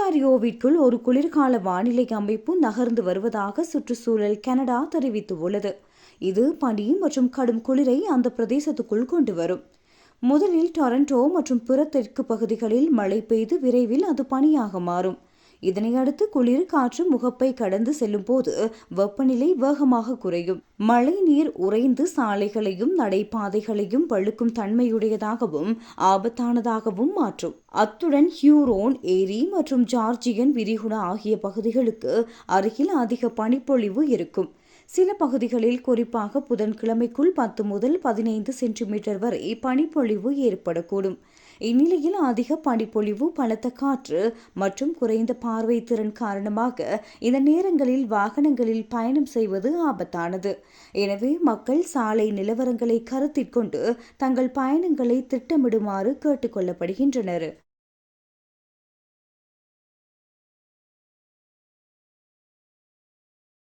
ஒன்டாரியோவிற்குள் ஒரு குளிர்கால வானிலை அமைப்பு நகர்ந்து வருவதாக சுற்றுச்சூழல் கனடா தெரிவித்துள்ளது. இது பனி மற்றும் கடும் குளிரை அந்த பிரதேசத்துக்குள் கொண்டு வரும். முதலில் டொரண்டோ மற்றும் பிற தெற்கு பகுதிகளில் மழை பெய்து விரைவில் அது பனியாக மாறும். இதனையடுத்து குளிர் காற்று முகப்பை கடந்து செல்லும் போது வெப்பநிலை வேகமாக குறையும். மழை நீர் உறைந்து சாலைகளையும் நடைபாதைகளையும் வழுக்கும் தன்மையுடையதாகவும் ஆபத்தானதாகவும் மாற்றும். அத்துடன் ஹியூரோன் ஏரி மற்றும் ஜார்ஜியன் விரிகுடா ஆகிய பகுதிகளுக்கு அருகில் அதிக பனிப்பொழிவு இருக்கும். சில பகுதிகளில் குறிப்பாக புதன்கிழமைக்குள் 10 முதல் 15 சென்டிமீட்டர் வரை பனிப்பொழிவு ஏற்படக்கூடும். இந்நிலையில் அதிக பனிப்பொழிவு, பலத்த காற்று மற்றும் குறைந்த பார்வை திறன் காரணமாக இந்த நேரங்களில் வாகனங்களில் பயணம் செய்வது ஆபத்தானது. எனவே மக்கள் சாலை நிலவரங்களை கருத்தில் கொண்டு தங்கள் பயணங்களை திட்டமிடுமாறு கேட்டுக் கொள்ளப்படுகின்றனர்.